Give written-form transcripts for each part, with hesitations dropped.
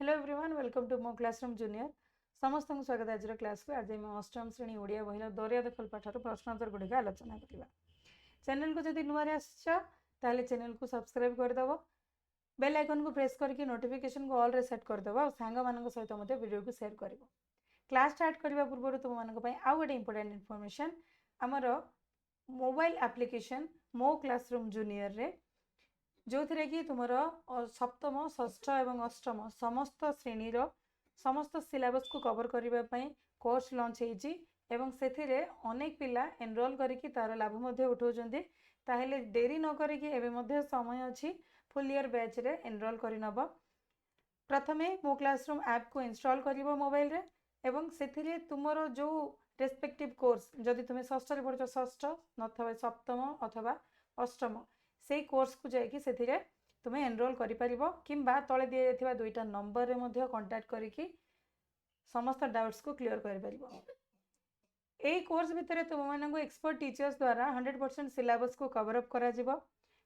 Hello everyone welcome to मो classroom junior समस्त को स्वागत आज क्लास को आज आम अष्टम श्रेणी ओडिया बहिर दरिया दखल पाठर प्रश्नोत्तर गुड़िक आलोचना करवा। चैनल को जब नुआ आसले चैनल को सब्सक्राइब करदेव बेल आइकन को प्रेस करके नोटिफिकेशन को ऑल रे सेट करदेव और सांग मान सहित मत वीडियो को शेयर कर। क्लास स्टार्ट करने पूर्व तुम मानी आउ गोटे इंपोर्टेंट इनफॉरमेशन आमर मोबाइल एप्लिकेशन मो क्लासरूम जूनियर रे जो थे कि तुम सप्तम षष्ठ एवं अष्टम समस्त श्रेणीर समस्त सिलेबस को कवर करने कोर्स लॉन्च होती एवं से अनेक पिला एनरोल करके तार लाभ उठाउछन्ते। ताहेले देरी न करके समय अच्छी फुल ईयर बैच रे एनरोल करनब। प्रथमे मो क्लासरूम ऐप को इंस्टॉल कर मोबाइल रे एवं से तुमर जो रेस्पेक्टिव कोर्स जदि तुम्हें षष्ठ पढ़ुछ षष्ठ अथवा सप्तम अथवा अष्टम से कोर्स को जाकि से तुम्हें एनरोल कर किंबा तले दि जाइथिबा दुईटा नंबर रे मध्य कांटेक्ट करिकी समस्त डाउट्स को क्लियर कर पारिबो। एई कोर्स भितर तुम मानक एक्सपर्ट टीचर्स द्वारा 100% सिलेबस को कवर अप करा जिवो।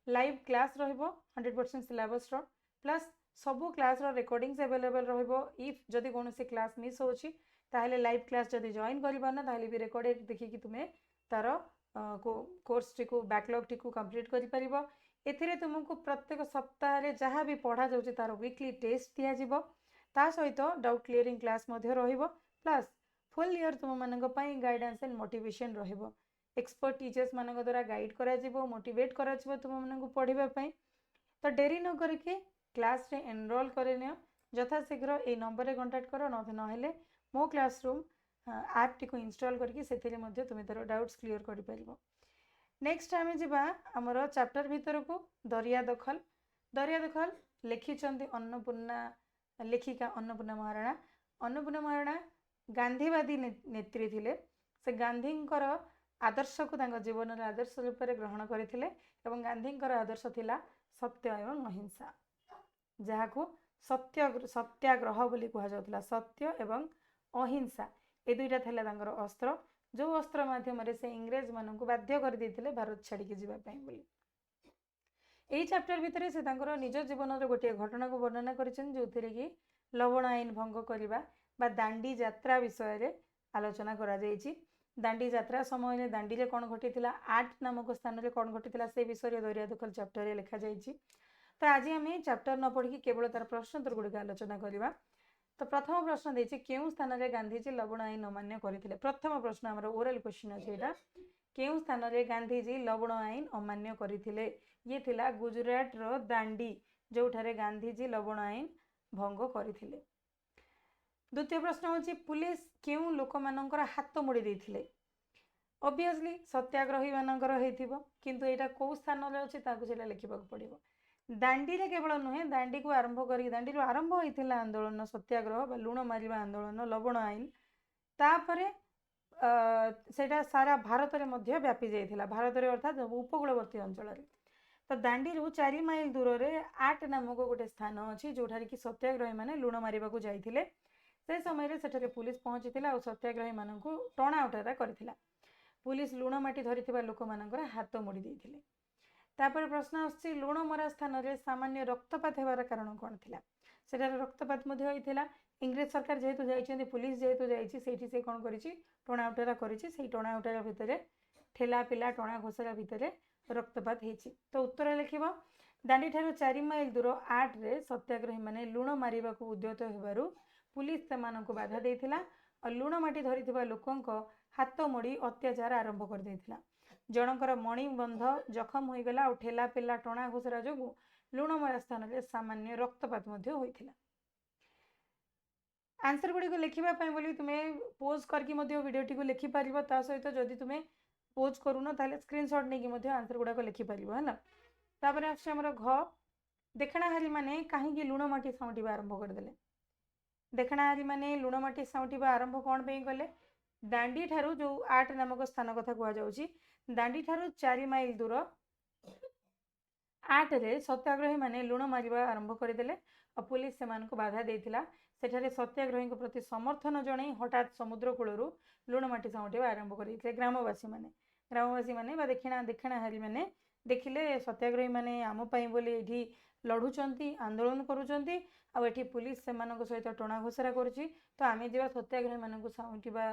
लाइव क्लास रहिबो 100% सिलेबस रो प्लस सबू क्लास रो रिकॉर्डिंग्स अवेलेबल रहिबो। इफ जदि कोनोसी क्लास मिस होची ताहले लाइव क्लास जदि जॉइन करिबाना ताहले भी रिकॉर्डेड देखि तुमे तार कोर्स टी को बैकलॉग टी को कंप्लीट करि परिबो। एथिरे तुमको प्रत्येक सप्ताह रे जहाँ भी पढ़ा जाउची तार वीकली टेस्ट दिया जिवो। ता सहित डाउट क्लियरिंग क्लास मध्य रहिबो प्लस फुल ईयर तुम मानक पई गाइडेंस एंड मोटिवेशन रहिबो। एक्सपर्ट टीचर्स मानक द्वारा गाइड करा जिवो मोटिवेट करा जिवो तुम मानक पढ़िबा पई। तो डेरी न करके क्लास रे एनरोल करे नियो यथा शीघ्र ए नंबर रे कांटेक्ट करो न हेले मो क्लासरूम ऐप टी को इंस्टॉल करके सेथिरे मध्य तुम तार डाउट्स क्लियर करि परिबो। नेक्स्ट आम जावा आमर चैप्टर भितर को दरिया दखल लिखिंट अन्नपूर्णा लेखिका अन्नपूर्णा महाराणा। अन्नपूर्णा महाराणा गांधीवादी नेत्री थिले। से गांधी आदर्श को जीवन में आदर्श रूप में ग्रहण करते एवं गांधी आदर्श थिला सत्य एवं अहिंसा जहाँ को सत्याग्रह बोली कहुला। सत्य एवं अहिंसा ए दुईटा थिला तांकर अस्त्र जो अस्त्र माध्यम से इंग्रेज मान को बाध्य कर देते भारत छाड़ी जावाई बोली। यही चैप्टर भितर से निज जीवन गोटे घटना को वर्णना करिसेन जो कि लवण आईन भंग करने बा दांडी यात्रा विषय रे आलोचना करा जायछि। दांडी यात्रा समय दांडी रे कौन घटी आट नामक स्थान रे कौन घटी से विषय दरिया दखल चैप्टर रे लिखा जायछि। तो आज आम चैप्टर न पढ़ी केवल तार प्रश्नोत्तर गुड़िक आलोचना करवा। तो प्रथम प्रश्न देछि केउ स्थान रे गांधीजी लवण आईन अमान्य करथिले। प्रथम प्रश्न हमर ओरल क्वेश्चन अछि एटा केउ स्थान रे गांधीजी लवण आईन अमान्य करथिले। ये थिला गुजरात रो दांडी जोठारे गांधीजी लवण आईन भंग करथिले। द्वितीय प्रश्न होछि पुलिस केउ लोक मानकर हाथ मोड़ी देथिले। ऑब्वियसली सत्याग्रही मानकर हेथिबो किंतु एटा को स्थान रे अछि ताकू सेला लिखिबा पड़िबो। दांडी रे केवल नुहे दांडी को आरंभ करी दांडी रो आरंभ होइथिला आंदोलन सत्याग्रह बा लुण मारिबा आंदोलन लवण आईन तापरे सेटा सारा भारत रे मध्य व्यापी जाइथिला भारत रे अर्थात उपकूलवर्ती अंचल रे। तो दांडी रू 4 माइल दूर रे आट नामक गोटे स्थान अछि जोठारे कि सत्याग्रही माने लुण मारिबा को जाइथिले। से समय रे सेठारे पुलिस पहुंचीथिला और सत्याग्रही माननकु टणा उठारा करथिला। पुलिस लुण माटी धरिथिबा लोक मानकर हाथ मोड़ी देथिले। तापर प्रश्न आछि लुण मरा स्थान रे सामान्य रक्तपात हेबार कारण कोन थिला। सेठारे रक्तपात मध्य होइथिला। इंग्रेज सरकार जेहेतु जाइछन्ती पुलिस जेहेतु जाइछि सेठी से कोन करिछि टणा उठारा करिछि। सेही टणा उठारा भितरे ठेला पिला टणा घोषरा भितरे रक्तपात हेछि। तो उत्तर लिखिबो दांडी ठारू 4 माइल दूर आट रे सत्याग्रही माने लुण मारिबा को उद्यत हेबारु पुलिस सेमानकु बाधा देथिला और लुण माटी धरिथिबा लोकंक हाथ मोड़ी अत्याचार आरंभ कर देथिला। जनकर मणि बंध जखम हो गला और ठेला पिला टणा घोषरा जोगु लुण मरा स्थान रे सामान्य रक्तपात मध्य होइथिला। आंसर गुडी को लिखिबा पई बोली तुमे पोज करके मध्य वीडियो टी को लिखि परिबो। ता सहित जदि तुमे पोज करूनो ताले स्क्रीनशॉट नेकी मध्य आंसर गुडा को लिखि परिबो हला। तापर आछे हमर घ देखणाहारी माने काहे कि लुण माटी साउंटीबा आरंभ कर देले। देखणाहारी माने लुण माटी साउंटीबा आरंभ कोन पे गले दांडी ठारू जो 8 नामक स्थान कथा कुआ जाउची दांडी ठारू 4 माइल दूर 8 रे सत्याग्रही माने लुण मारिबा आरंभ करदेले और पुलिस से मानक बाधा देथिला। सेठारे सत्याग्रही को प्रति समर्थन जणै हठात समुद्र कूलरू लुण माटी साउंटीबा आरंभ करथिले। ग्रामवासी माने बा देखणाहारी माने देखिले सत्याग्रही माने आम पई बोली एठी लड़ुचंती आंदोलन करुचंती आ एठी पुलिस सेमानक सहित टणा घोषरा करुची तो आमे जिबा सत्याग्रही मानकु साउंटिबा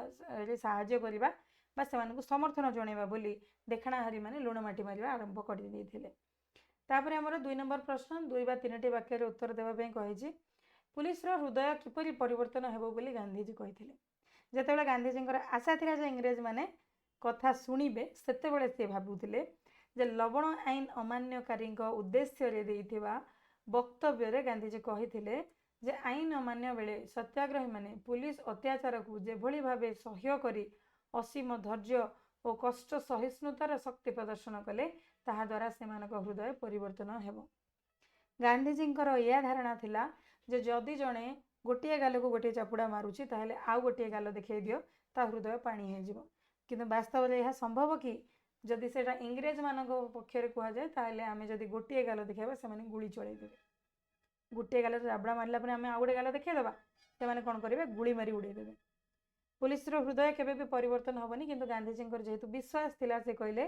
साहाय्य करिबा बा सेमानकु समर्थन जणैबा बोली देखाणाहारी माने लुण माटी मारिबा आरंभ कर देथिले। तापर हमर 2 नंबर प्रश्न 2 बा 3टी वाक्य रे उत्तर देबा पई कहिछि पुलिस रो हृदय किपरि परिवर्तन हेबो बोली गांधीजी कहिथिले। जेतेबेले गांधीजींकर आशा थिला जे इंग्रेज माने कथा सुनिबे सेतेबेले से भाबुथिले जे लवण आईन अमान्यकारी उद्देश्य रे देइथिबा वक्तव्य रे गांधीजी कहिथिले जे आईन अमान्य बेले सत्याग्रही माने पुलिस अत्याचार को जेभली भाबे सह्य करी असीम धैर्य और कष्ट सहिष्णुतार शक्ति प्रदर्शन कले ताहा द्वारा सेमानक हृदय परिवर्तन हेबो। गांधीजींकर या धारणा थिला जे जदि जणे गोटे गाल को गोटे चापुड़ा मारुची ताहले आउ गोटे गाल देखै दियो ता हृदय पानी हे जिवो किंतु वास्तव रे यह संभव कि जदि सेटा इंग्रेज मानक पक्षरे कुआ जाए ताहले आमे जदि गोटे गाल देखेबा से माने गुली चलै देबे गोटे गाल चापुड़ा मारला परे आमे आउ गोटे गाल देखै देबा से माने कोन करिवे गुली मारी उड़ै देबे। पुलिस रो हृदय केबे भी परिवर्तन होबनी किंतु गांधीजींकर जेहेतु विश्वास थिला से कहले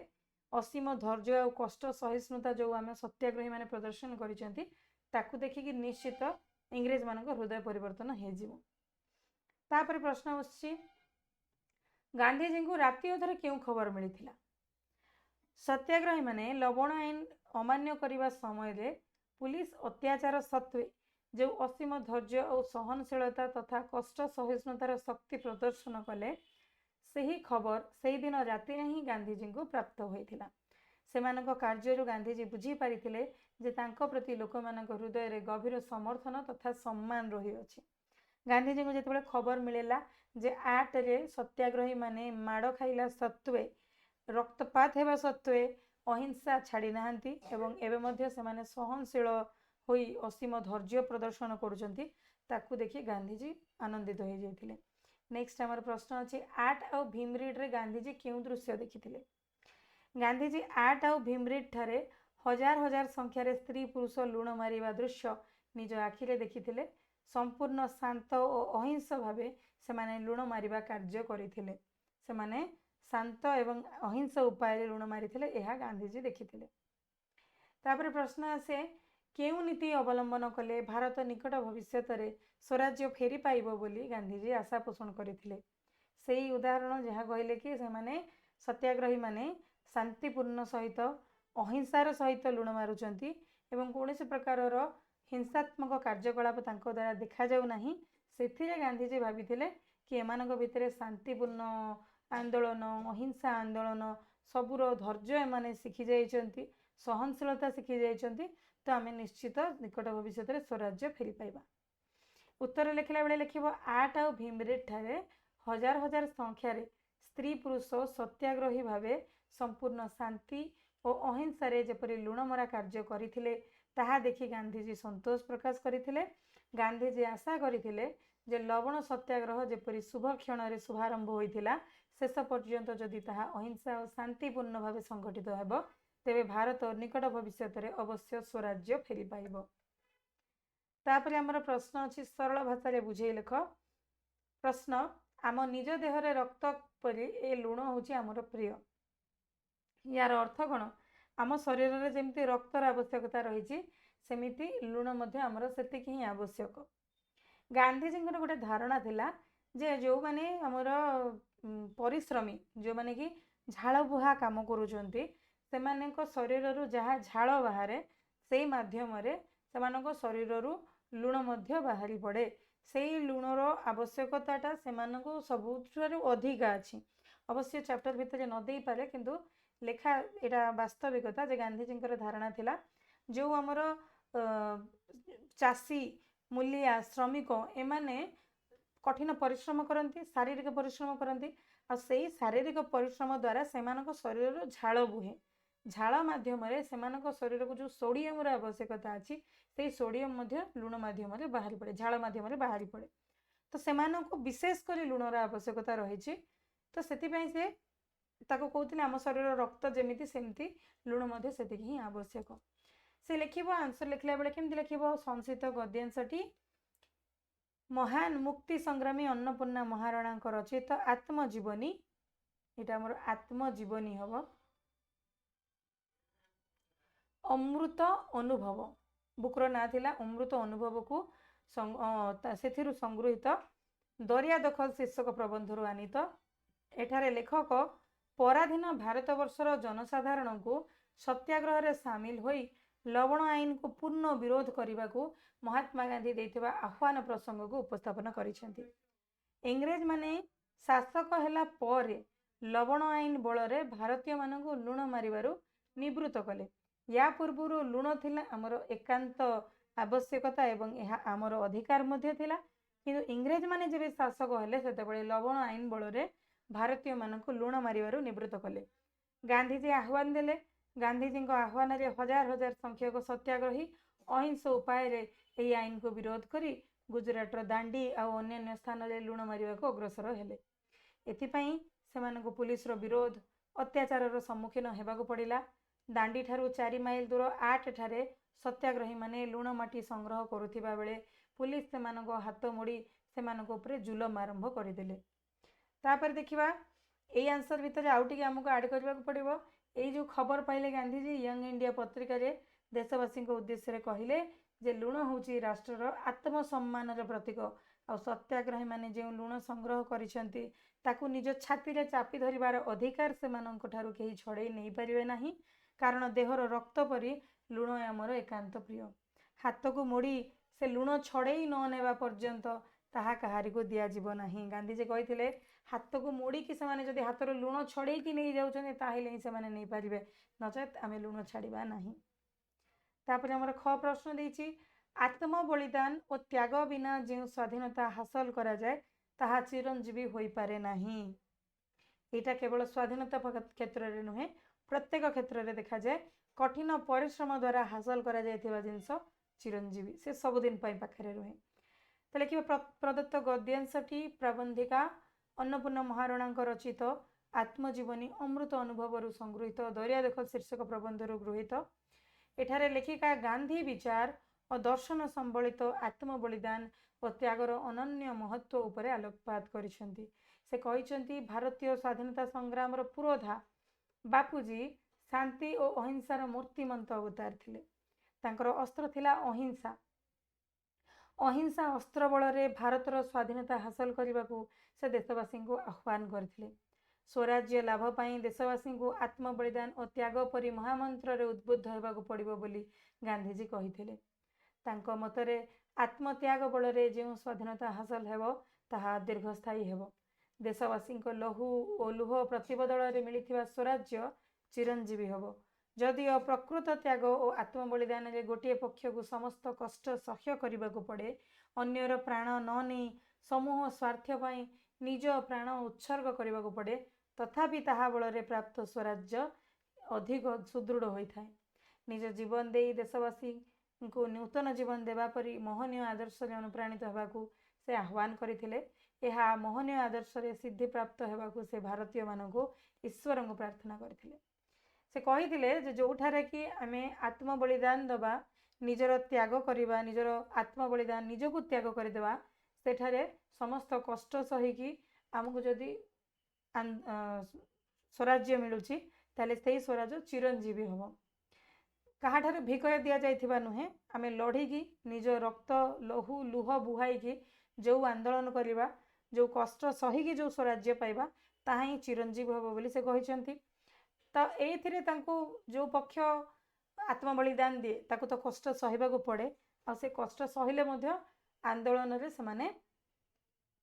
असीम धैर्य और कष्ट सहिष्णुता जो आम सत्याग्रही माने प्रदर्शन करिसेंती ताकू देखिकी निश्चित इंग्रेज मानक हृदय परिवर्तन हे जिवो। तापर प्रश्न आछि गांधीजी को राति अधरे केउ खबर मिलिथिला। सत्याग्रही माने लवण आईन अमान्य करिबा समय रे पुलिस अत्याचार सत्वे जो असीम धैर्य और सहनशीलता तथा कष्ट सहिष्णुतार शक्ति प्रदर्शन कले सही खबर से दिन राति ही गांधीजी को प्राप्त होइथिला। सेमानक कार्य गांधीजी बुझी पारिथिले जे तांको प्रति लोकमानक हृदय रे गभीर समर्थन तथा सम्मान रही अछि। गांधीजी को जेतेबेले खबर मिलेला जे 8 रे सत्याग्रही माने माड़ खाइला सत्वे रक्तपात हेबा सत्वे अहिंसा छाड़ी नाहंती एवं एबे मध्य सेमाने सहनशील होई असीम धैर्य प्रदर्शन करुचंती ताकू देखि गांधीजी आनंदित हो जाइथिले। नेक्स्ट हमर प्रश्न अछि 8 और भीमरीड रे गांधीजी केउ दृश्य देखिथिले। गांधीजी 8 और भीमरीड ठारे हजार हजार संख्या रे स्त्री पुरुष लुण मारिबा दृश्य निज आखि रे देखिथिले। संपूर्ण शांत और अहिंस भावे सेमाने लुण मारिबा कार्य करिथिले। सेमाने शांत एवं अहिंस उपाय रे लुण मारिथिले एहा गांधीजी देखिथिले। तापर प्रश्न आसे केउ नीति अवलंबन कले भारत निकट भविष्यत रे स्वराज्य फेरी पाइबो बोली गांधीजी आशा पोषण करिथिले। सेही उदाहरण जहाँ कहले कि सेमाने सत्याग्रही माने शांतिपूर्ण सहित अहिंसार सहित लुण मारुचंती एवं कौनसी प्रकारर हिंसात्मक कार्यकलाप तांको द्वारा देखा जाउ नाही सेथिरे गांधीजी भाबिथिले कि एमानक भितरे शांतिपूर्ण आंदोलन अहिंसा आंदोलन सबुर धैर्य एमाने शिखि जाइचंती सहनशीलता शिखि जाइचंती तो आमे निश्चित निकट भविष्य रे स्वराज्य फेरी पाइबा। उत्तर लिखला बेले लिखिबो 8 और भीमरेड ठारे हजार हजार संख्या रे स्त्री पुरुष सत्याग्रही भावे संपूर्ण शांति और अहिंसा रे जेपरि लुणमरा कार्य करिथिले ताहा देखि गांधीजी संतोष प्रकाश करिथिले। गांधीजी आशा करिथिले जे लवण सत्याग्रह जेपरि शुभ क्षण रे शुभारंभ होइथिला शेष पर्यंत जदि ताहा अहिंसा और शांतिपूर्ण भावे संगठित हेबो तेबे भारत निकट भविष्य रे अवश्य स्वराज्य फेरी पाइबो। तापर हमर प्रश्न अछि सरल भाषा रे बुझेई लेख। प्रश्न आम निज देह रे रक्त परि ए लुण होची हमर प्रिय। यार अर्थ कोन आम शरीर रे जेमति रक्तर आवश्यकता रहिछि सेमिति लुण मध्ये हमर सेतिक ही आवश्यक। गांधीजींकर गोटे धारणा थिला जे जो माने हमर परिश्रमी जो माने कि झाड़ बुहा काम करूचंती सेमानक शरीर रु जहाँ झाड़ बाहरे सेई माध्यम रे सेमानक शरीर रु लुण मध्य बाहरी पड़े सेई लुणर आवश्यकताटा सेमानक सबुठारु अधिका अछि। अवश्य चैप्टर भितर न देई पारे किंतु लेखा एटा वास्तविकता जे गांधीजींकर धारणा थिला जो हमर चासी मूलिया श्रमिक एमाने कठिन परिश्रम करती शारीरिक परिश्रम करती आ सेई शारीरिक परिश्रम द्वारा सेमानक शरीर झाड़ बुहे झाड़ माध्यम सेमानक शरीर को जो सोडियम आवश्यकता अच्छी से सोडियम लुण माध्यम बाहरी पड़े झाड़ माध्यम बाहरी पड़े तो सेमानक विशेषकर लुणर आवश्यकता रही तो से कहते आम शरीर रक्त जमी सेमती लुण से ही आवश्यक। से लिखिब आंसर लिखला बेले केमती लिखिब संक्षिप्त गद्यांशटी महान मुक्ति संग्रामी अन्नपूर्णा महाराणा रचित आत्मजीवनी यहाँ आमर आत्मजीवनी हम अमृत अनुभव बुक्र ना थिला अमृत अनुभव को से संगृहित दरिया दखल शीर्षक प्रबंधर आनीत। एठारे लेखक पराधीन भारत वर्षर जनसाधारण को सत्याग्रह रे सामिल होई लवण आईन को पूर्ण विरोध करने को महात्मा गांधी देथिबा आह्वान प्रसंग को उपस्थापन करिसेंती। इंग्रेज माने शासक हैला परे लवण आईन बल भारतीय मानक लुण मारिबारु निवृत्त कले। या पूर्व लुण थिला आमर एकांत आवश्यकता एवं यह आमर अधिकार मध्य थिला, किंतु इंग्रेज माने जेबे शासक हेले सेतेबेले लवण आईन बल भारतीय मानक लुण मारिबारु निवृत्त कले। गांधीजी आह्वान देले। गांधीजी आह्वान रे हजार हजार संख्यक सत्याग्रही अहिंस उपाय रे एही आईन को विरोध करी गुजरात दांडी और अन्य स्थान रे लुण मारिबा को अग्रसर हेले। एथिपाई सेमानक पुलिस रो विरोध अत्याचार रो सम्मुखीन हेबाको पड़िला। दांडी ठारू 4 माइल दूर 8 ठारे सत्याग्रही माने लुण माटी संग्रह करुथिबा बेले पुलिस सेमानक हाथ मोड़ी सेमानक उपरे जुलम आरंभ करदेले। तापर देखिबा एई आंसर भितर आउ टिके हमको ऐड करबाको पड़िबो। एई जो खबर पाइले गांधीजी यंग इंडिया पत्रिका रे देशवासी उद्देश्य रे कहिले जे लुण होची राष्ट्रर आत्मसम्मान प्रतीक आ सत्याग्रही माने जे लुण संग्रह करिसेंती ताकू निज छाती रे चापी धरिबार अधिकार सेमानक ठारू केही छड़ेई नहीं परिबे नाही, कारण देहर रक्त परी लुण आमर एकांत प्रिय। हाथ को मोड़ी से लुण छड़ेई न नेबा पर्यंत ताहा कहारी को दिया जीव नाही। गांधीजी कहिथिले हाथ को मोड़ी कि से माने जदि हाथर लुण छड़ेई कि नहीं जाउछन ताहेले ही से माने नहीं पारिबे, नचेत आमे लुण छाड़िबा नाही। तापर हमर ख प्रश्न देछि आत्म बलिदान और त्याग बिना जो स्वाधीनता हासिल करा जाए ताहा चिरंजीवी होई पारे नाही। एटा केवल स्वाधीनता क्षेत्र रे नुहे प्रत्येक क्षेत्र रे देखा जाए कठिन परिश्रम द्वारा हासिल करा जायथिबा जिंस चिरंजीवी से सबुदिन पाई पाखरे रुहे। तो लिखिबा प्रदत्त गद्यांशटी प्राबंधिका अन्नपूर्ण महाराणा रचित आत्मजीवनी अमृत अनुभव संगृहित दरिया दखल शीर्षक प्रबंधर गृहीत। एठारे लेखिका गांधी विचार और दर्शन संबलित आत्म बलिदान और त्यागर अनन्य महत्व उपरे आलोकपात करिसेंती। से कहिसेंती भारतीय स्वाधीनता संग्राम पुरोधा बापूजी शांति और अहिंसार मूर्तिमंत अवतार थिले। तांकर अस्त्र थिला अहिंसा। अहिंसा अस्त्र बल रे भारतर स्वाधीनता हासिल करने को से देशवासी को आह्वान करथिले। स्वराज्य लाभ पाई देशवासी को आत्म बलिदान और त्याग परी महामंत्र रे उद्बुद्ध हेबाको पड़िबो बोली गांधीजी कहिथिले। तांको मतरे आत्मत्याग बल रे जो स्वाधीनता हासिल हेबो ताहा दीर्घस्थायी हेबो। देशवासी लहू और लुह प्रतिबदल रे मिलिथिबा स्वराज्य चिरंजीवी हेबो। जदिओ प्रकृत त्याग और आत्म बलिदान रे गोटे पक्ष को समस्त कष्ट सह्य करने को पड़े, अन्यर प्राण न नहीं समूह स्वार्थ पाई निज प्राण उत्सर्ग करने को पड़े, तथापि ताहा बल रे प्राप्त स्वराज्य अधिक सुदृढ़ होता है। निज जीवन दे देशवासी को नूतन जीवन देवा परी मोहनीय आदर्श अनुप्राणित होगाकू से आह्वान करथिले। यह मोहनीय आदर्श रे सिद्धि प्राप्त होगाकू से भारतीय मानक ईश्वर को प्रार्थना करथिले। से कहिथिले जे जोठारे कि आमे आत्म बलिदान दबा निजर त्याग करिबा निजर आत्म बलिदान निजको त्याग करदेवा सेठारे समस्त कष्ट सहिकी आमको जदि स्वराज्य मिलुची ताले सेही स्वराज्य चिरंजीवी होबो। काहाठारे भिकय दिया जाइथिबा नुहे, आमे लढ़ी निज रक्त लहू लुह बुहाई जो आंदोलन करवा जो कष्ट सहिकी जो स्वराज्य पाइबा ताहा ही चिरंजीवी होबो बोली से कहिसेंती। तो एथिरे तांको जो पक्ष आत्म बलिदान दिए ताको तो कष्ट सहिबाको पड़े आ से कष्ट सहिले मध्य आंदोलन रे समाने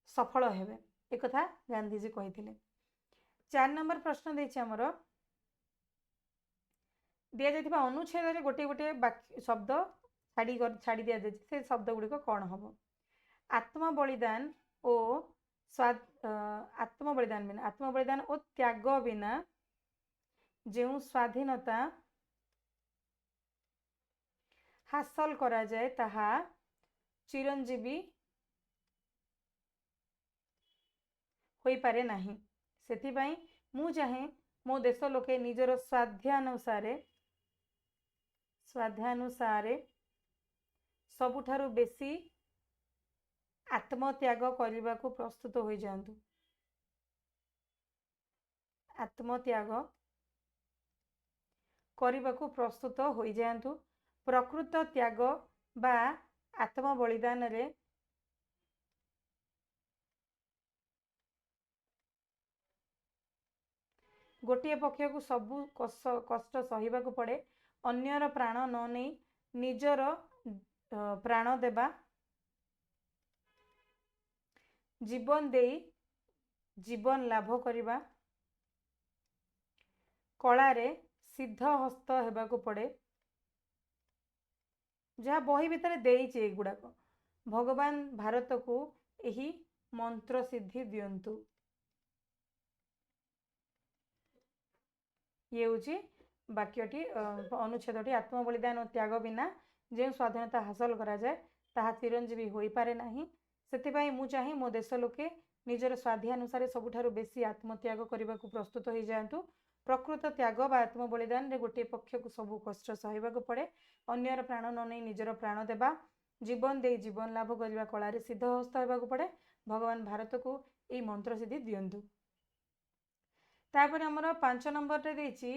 सफल हेबे एक कथा गांधीजी कहिथिले। 4 नंबर प्रश्न देछि हमर दिया जाइथिबा अनुच्छेद रे गोटे गोटे शब्द छाड़ी दिया जाइछि से शब्द गुड़िक कौन हम? आत्म बलिदान और आत्म बलिदान और त्याग बिना जो स्वाधीनता हासिल करा जाए ताहा चिरंजीवी होई पारे नाही। सेथिबाई मु चाहे मो देश लोके निजर स्वाध्यानुसारे सबुठारु बेसी आत्मत्याग करने को प्रस्तुत हो जातु। आत्मत्याग करने को प्रस्तुत हो जातु प्रकृत त्याग बा आत्म बलिदान रे गोटे पक्ष को सबू कष्ट सहिबा को पड़े अन्यर प्राण न नहीं निजर प्राण देबा जीवन देई जीवन लाभ करिबा कलारे सिद्ध हस्त हेबा को पड़े जहाँ बही भितर देइछे एगुड़ाक भगवान भारत को यही मंत्र सिद्धि दियंतु ये हूँ वाक्यटी अनुच्छेदटी आत्म बलिदान और त्याग बिना जो स्वाधीनता हासिल करा जाए ताहा चिरंजीवी हो पारे नहीं से मु चाहे मो देश लोके निजर स्वाधीनुसार सबुठारु बेसी आत्मत्याग करने को प्रस्तुत हो जातु प्रकृत त्याग बा आत्म बलिदान रे गोटे पक्ष को सबू कष्ट सहवा को पड़े अन्यर प्राण न नहीं निजर प्राण देवा जीवन दे जीवन लाभ करने कला सिद्ध हस्त होगा पड़े भगवान भारत को यही मंत्र सिद्धि दियंतु तापर आमर 5 नंबर रे देछि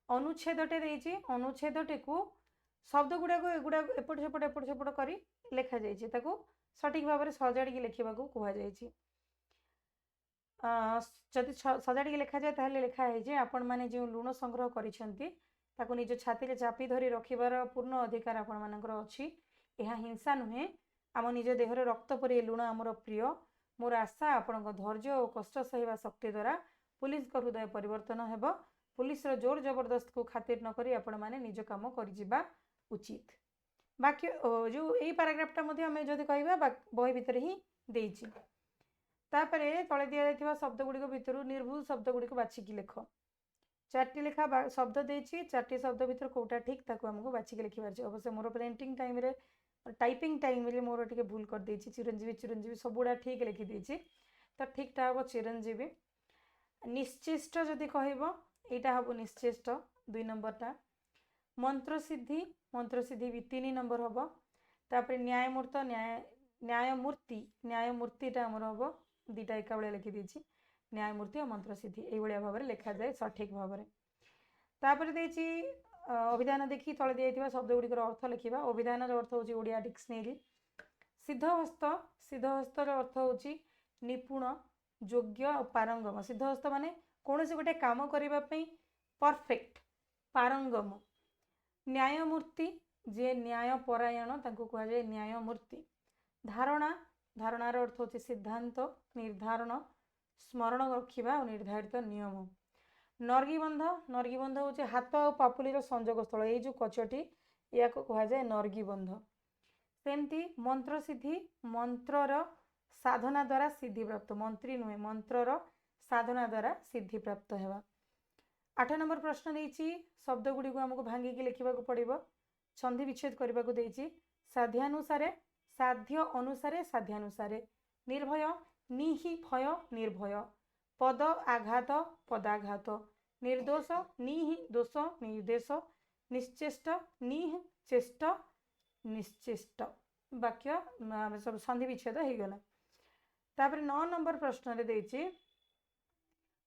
अनुच्छेदटे देछि अनुच्छेदटे को शब्द गुड़ाक एगुड़ा एपट सेपट करी लेखा जाइछि ताको सठिक भाव में सजाड़ी लिखा कह जाइछि जदि सजाड़ी लिखा जाए ताहले लिखा है आपण माने जो लुण संग्रह करिसेंती ताको निज छाती रे चापी धरी रखिबार पूर्ण अधिकार आपण मानकर अछि एहा हिंसा नुहे आम निज देहर रक्त परि लुण आमर प्रिय मोर आशा आपण धैर्य और कष्ट सहिबा शक्ति द्वारा पुलिस का हृदय परिवर्तन हेबो पुलिस रो जोर जबरदस्त को खातिर न करी आपण माने निज काम करि जिबा उचित बाकी जो यही पैराग्राफटा मध्ये आमे जदि कहबा बही भितर ही देइछि तापरे तले दिया जाइथिबा शब्द गुडी को भितरु निर्भुल शब्द गुडी को बाछिकी लेख 4टी लेखा शब्द देइछि 4टी शब्द भितर कोटा ठीक ताको हमको बाछिकी लिखिबार छै अवश्य मोर प्रिंटिंग टाइम रे टाइपिंग टाइम रे मोर टिके भूल कर देइछि चिरंजीवी सबुडा ठीक लिखि देइछि तो ठीकटा हम चिरंजीवी निश्चेष्ट जदि कहब यहाँ हम निश्चेष्ट 2 नंबरटा मंत्र सिद्धि भी 3 नंबर हम तापर न्यायमूर्त न्यायमूर्तिटा आमर हम 2टा एका बेले लिखि देछि न्यायमूर्ति और मंत्र सिद्धि ये भाव में लिखा जाए सठिक भाव में तापर देछि अभिधान देखी तले दिया शब्द गुड़िकर अर्थ लिखा अभिधान अर्थ हूँ ओडिया डिक्शनरी सिद्धहस्त अर्थ हूँ निपुण योग्य और पारंगम सिद्धहस्त माने कौन से गोटे काम करने परफेक्ट पारंगम न्यायमूर्ति जे न्याय परायण तांको कहा जाए न्यायमूर्ति धारणार अर्थ होची सिद्धांत निर्धारण स्मरण रखिबा और निर्धारित नियम नर्गीबंध होची हाथ और पापुलीर संजोग स्थल ये जो कचटी या को कहा जाए नर्गीबंध सेमती मंत्र सिद्धि मंत्रर साधना द्वारा सिद्धि प्राप्त मंत्री नुहे मंत्रर साधना द्वारा सिद्धि प्राप्त हेबा 8 नंबर प्रश्न देइछि शब्द गुडी को हमको भांगी लिखा पड़ो संधि विच्छेद करने को देइछि साध्यानुसारे साध्य अनुसारे साध्यानुसारे निर्भय निहि भय निर्भय पद आघात पदाघात निर्दोष निहि दोष निर्देश निश्चेष्ट निहि चेष्ट निश्चेष्ट वाक्य सब संधि विच्छेद हो गला तापर 9 नंबर प्रश्न रे देइछि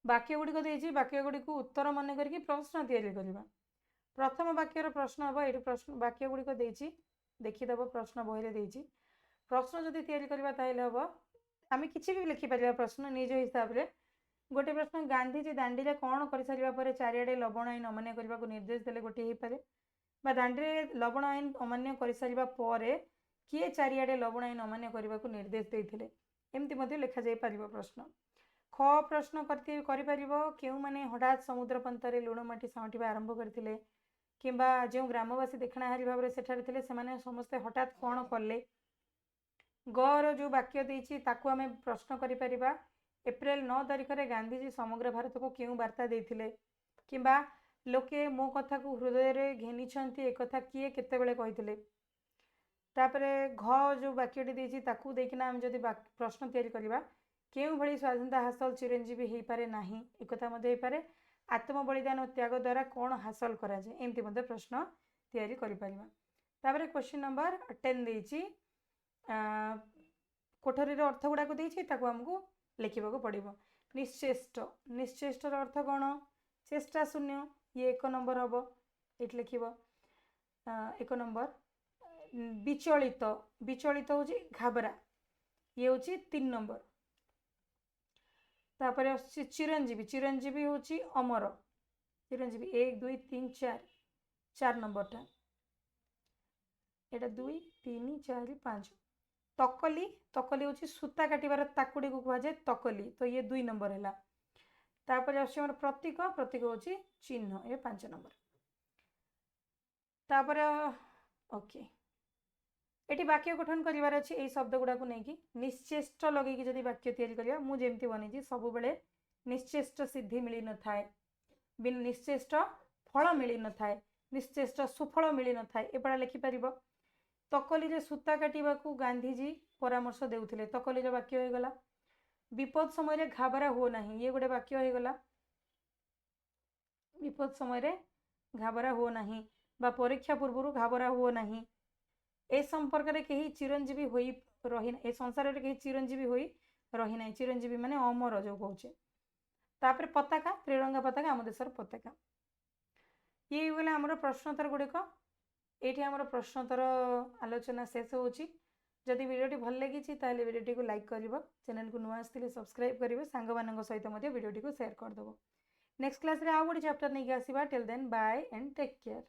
वाक्य गुडी को देइछि वाक्य गुडी को उत्तर मन करके प्रश्न तैयारी करबा प्रथम वाक्यर प्रश्न हम ये प्रश्न वाक्य गुडी को देइछि देखिदेव प्रश्न बही रे देइछि प्रश्न जदि तैयारी करबा ताइले हम आम किसी भी लिखि परिबा प्रश्न निज हिसाब रे गोटे प्रश्न गांधीजी दांडी रे कौन कर सारिबा परे चारिआडे लवण आईन अमान्य करबा को निर्देश देले गोटे ही पारे बा दांडी रे लवण आईन अमान्य कर सारिबा परे किए चारिआडे लवण आईन अमान्य करबा को निर्देश देइथिले एमती मध्ये लिखा जाई परिबा प्रश्न ख प्रश्न करती करि परिबो केउ माने हठात समुद्र पंतरे लुण माटी साउंटिबा आरंभ करथिले किंबा जो ग्रामवासी देखणाहारी भाव में सेठारे थिले सेमाने समस्ते हठात कौन कले गर जो वाक्य देइछि ताकू आमे प्रश्न करि परिबा एप्रिल 9 तारिख रे गांधीजी समग्र भारत को केउ वार्ता देइथिले किंबा लोके मो कथा को हृदय रे घेनी छंती एक कथा किए केते बेले कहिथिले तापरे घ जो वाक्यटी देइछि ताकू देखिना हम जदि प्रश्न तैयारी करिबा केउ भली स्वाधीनता हासिल चिरंजीवी हेई पारे नाही एक कथा मध्ये हेई पारे आत्म बलिदान और त्याग द्वारा कौन हासिल करा जाए एमती मध्ये प्रश्न तैयारी करि परिबा तापरे क्वेश्चन नंबर 10 देइछि कोठरी रो अर्थ गुडा को देइछि ताकू हमकु लिखिबा को पड़िबो निश्चेष्टर अर्थ कौन चेष्टा शून्य ये 1 नंबर हम ये लिखिबो एक नंबर विचलित विचलित हूँ घाबरा ये हूँ 3 नंबर तापर आसुची चिरंजीवी चिरंजीवी हूँ अमर चिरंजीवी 1 2 3 4 4 नंबर टा एटा 2 3 4 5 तकली तकली हूँ सूता काटिबार ताकुड़ी को कहुए तकली तो ये 2 नंबर है तापर आसुची प्रतीक प्रतीक हूँ चिन्ह ये 5 नंबर तापर ओके एटी वाक्य गठन करार अच्छे यही शब्द गुड़ा को लेकिन निश्चेष्ट लगे जदि वाक्य तैयारी करवा मुझे बनी सब बेले निश्चेष्ट सिद्धि मिल न थाए निश्चेष्ट फल मिल न थाए निश्चेष्ट सुफल मिल न थाए एपड़ा लिखिपर तकली सूता काटा गांधीजी परामर्श देउथिले तकली वाक्य हो गला विपद समय घाबरा हो नहीं ये गोटे वाक्य हो गला विपद समय घाबरा हो नहीं बा परीक्षा पूर्व घाबरा हो नहीं ए संपर्क में कहीं चिरंजीवी हो रही ए संसार में कहीं चिरंजीवी हो रही ना चिरंजीवी माने अमर जो कहे तापर पताका त्रिरंगा पताका आम देशर पताका ये गला आमर प्रश्नोत्तर गुड़िक ये आमर प्रश्नोत्तर आलोचना शेष होची जदि वीडियोटी भल लगी ताले वीडियोटी को लाइक कर चैनल को नुआ आसते सब्सक्राइब करेंगे सांग सहित वीडियोटी को शेयर करदेव नेक्स्ट क्लास रे आउ गोटे चैप्टर नहीं आसवा till then bye and take care.